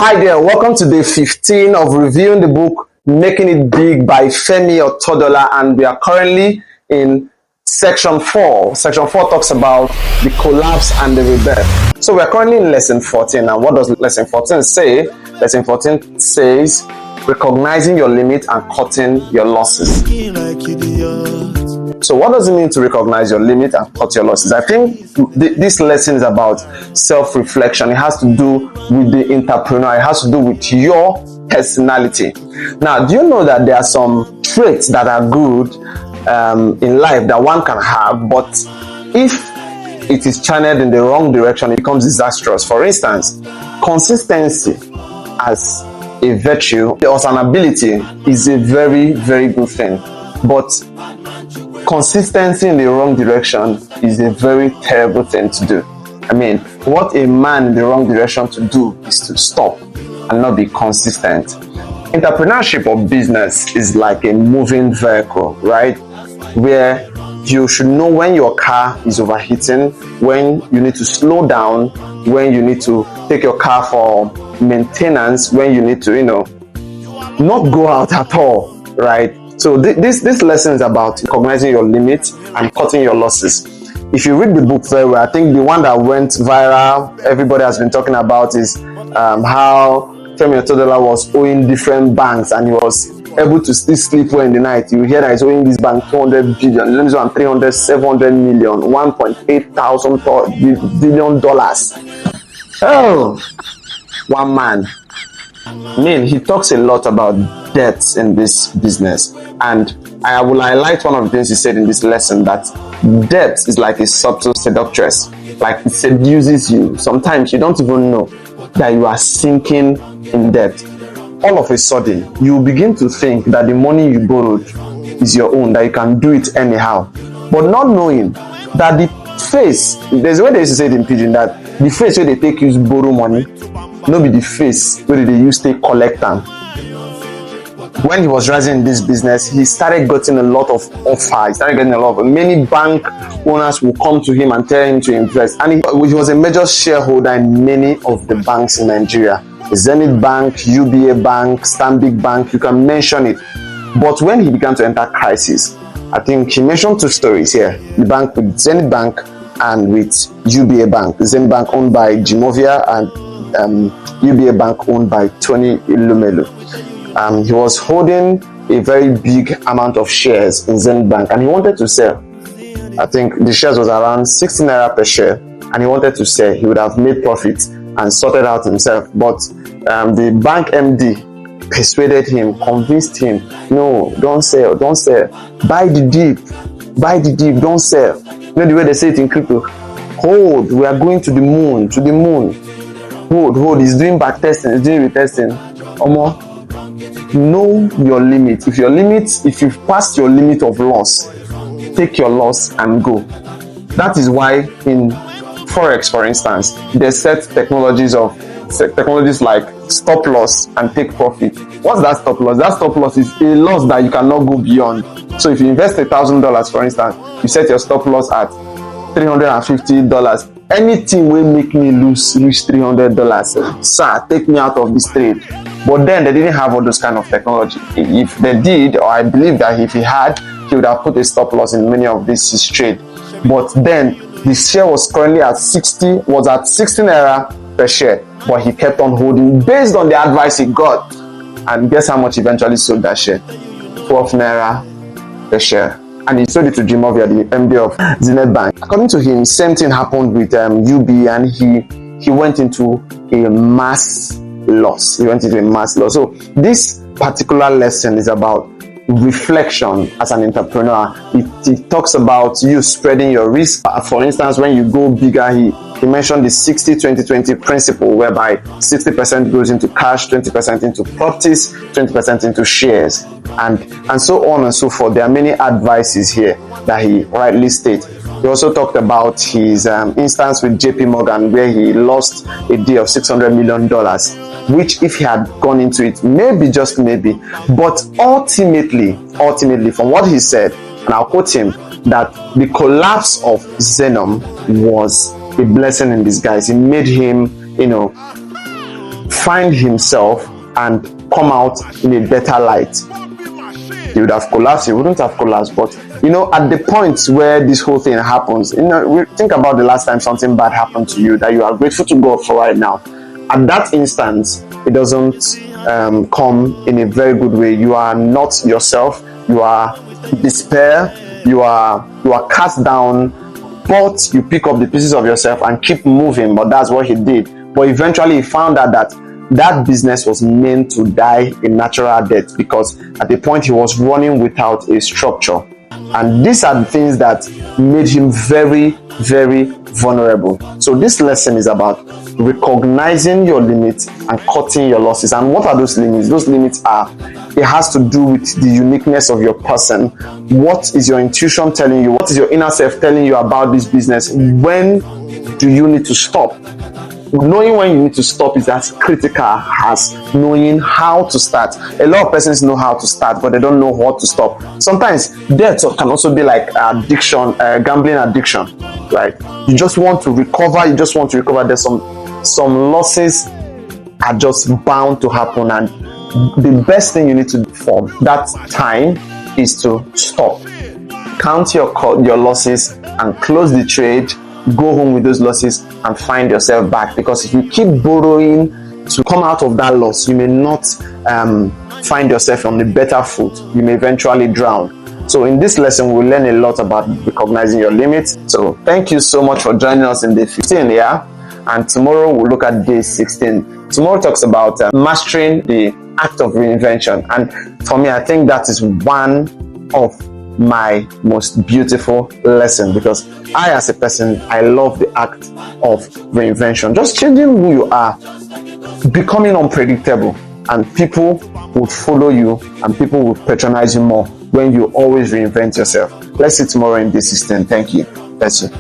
Hi there, welcome to day 15 of reviewing the book Making It Big by Femi Otedola, and we are currently in section 4. Section 4 talks about the collapse and the rebirth. So we are currently in lesson 14, and what does lesson 14 say? Lesson 14 says recognizing your limit and cutting your losses. So what does it mean to recognize your limit and cut your losses? I think this lesson is about self-reflection. It has to do with the entrepreneur. It has to do with your personality. Now, do you know that there are some traits that are good in life that one can have, but if it is channeled in the wrong direction, it becomes disastrous? For instance, consistency as a virtue or as an ability is a very, very good thing, but consistency in the wrong direction is a very terrible thing to do. I mean, what a man in the wrong direction to do is to stop and not be consistent. Entrepreneurship or business is like a moving vehicle, right? Where you should know when your car is overheating, when you need to slow down, when you need to take your car for maintenance, when you need to, not go out at all, right? So this lesson is about recognizing your limits and cutting your losses. If you read the book very well, I think the one that went viral, everybody has been talking about, is how Femi Otedola was owing different banks and he was able to still sleep well in the night. You hear that he's owing this bank 200 billion, this one 300, 700 million, 1.8 thousand billion dollars. Oh, one man. I mean, he talks a lot about debts in this business, and I will highlight one of the things he said in this lesson, that debt is like a subtle seductress. Like, it seduces you. Sometimes you don't even know that you are sinking in debt. All of a sudden, you begin to think that the money you borrowed is your own, that you can do it anyhow, but not knowing that the face, there's a way they used to say it in pidgin, that the face where they take use borrow money, no be the face where they use take collect them. When he was rising in this business, he started getting a lot of offers. Many bank owners will come to him and tell him to invest, and he was a major shareholder in many of the banks in Nigeria. Zenith Bank, UBA Bank, Stanbic Bank, you can mention it. But when he began to enter crisis, I think he mentioned two stories here: the bank with Zenith Bank and with UBA Bank. Zenith Bank owned by Jimovia and UBA Bank owned by Tony Ilumelu. He was holding a very big amount of shares in Zenith Bank and he wanted to sell. I think the shares was around 16 naira per share and he wanted to sell. He would have made profit and sorted out himself, but the bank MD persuaded him, convinced him, no, don't sell, buy the dip, don't sell. You know the way they say it in crypto, hold, we are going to the moon, hold, he's doing back testing, he's doing retesting. Know your limit. If you've passed your limit of loss, take your loss and go. That is why in Forex, for instance, they set technologies like stop loss and take profit. What's that stop loss? That stop loss is a loss that you cannot go beyond. So if you invest $1,000, for instance, you set your stop loss at $350. Anything will make me reach $300, sir, take me out of this trade. But then they didn't have all those kind of technology. If they did, or I believe that if he had, he would have put a stop loss in many of these trades. But then the share was currently at 16 naira per share, but he kept on holding based on the advice he got. And guess how much he eventually sold that share? 12 naira per share. And he sold it to Jimovia, the MD of Zenith Bank. According to him, same thing happened with UB, and he went into a mass loss. So this particular lesson is about reflection as an entrepreneur. It talks about you spreading your risk. For instance, when you go bigger, he mentioned the 60-20-20 principle, whereby 60% goes into cash, 20% into properties, 20% into shares, and so on and so forth. There are many advices here that he rightly states. He also talked about his instance with JP Morgan, where he lost a deal of $600 million, which if he had gone into it, maybe, just maybe, but ultimately, from what he said, and I'll quote him, that the collapse of Zenom was a blessing in disguise. It made him, find himself and come out in a better light. He would have collapsed, he wouldn't have collapsed. But at the point where this whole thing happens, think about the last time something bad happened to you that you are grateful to God for right now. At that instance, it doesn't come in a very good way. You are not yourself, you are despair, you are cast down, but you pick up the pieces of yourself and keep moving. But that's what he did. But eventually he found out that business was meant to die a natural death, because at the point he was running without a structure. And these are the things that made him very, very vulnerable. So this lesson is about recognizing your limits and cutting your losses. And what are those limits? Those limits it has to do with the uniqueness of your person. What is your intuition telling you? What is your inner self telling you about this business? When do you need to stop? Knowing when you need to stop is as critical as knowing how to start. A lot of persons know how to start, but they don't know what to stop. Sometimes debt can also be like addiction, gambling addiction, right? You just want to recover. There's some losses are just bound to happen, and the best thing you need to do for that time is to stop. Count your losses and close the trade. Go home with those losses and find yourself back, because if you keep borrowing to come out of that loss, you may not find yourself on a better foot. You may eventually drown. So in this lesson, we'll learn a lot about recognizing your limits. So thank you so much for joining us in day 15 here. And tomorrow we'll look at day 16. Tomorrow talks about mastering the act of reinvention. And for me, I think that is one of my most beautiful lesson, because I, as a person, I love the act of reinvention, just changing who you are, becoming unpredictable, and people would follow you and people would patronize you more when you always reinvent yourself. Let's see tomorrow in day 16. Thank you. That's it.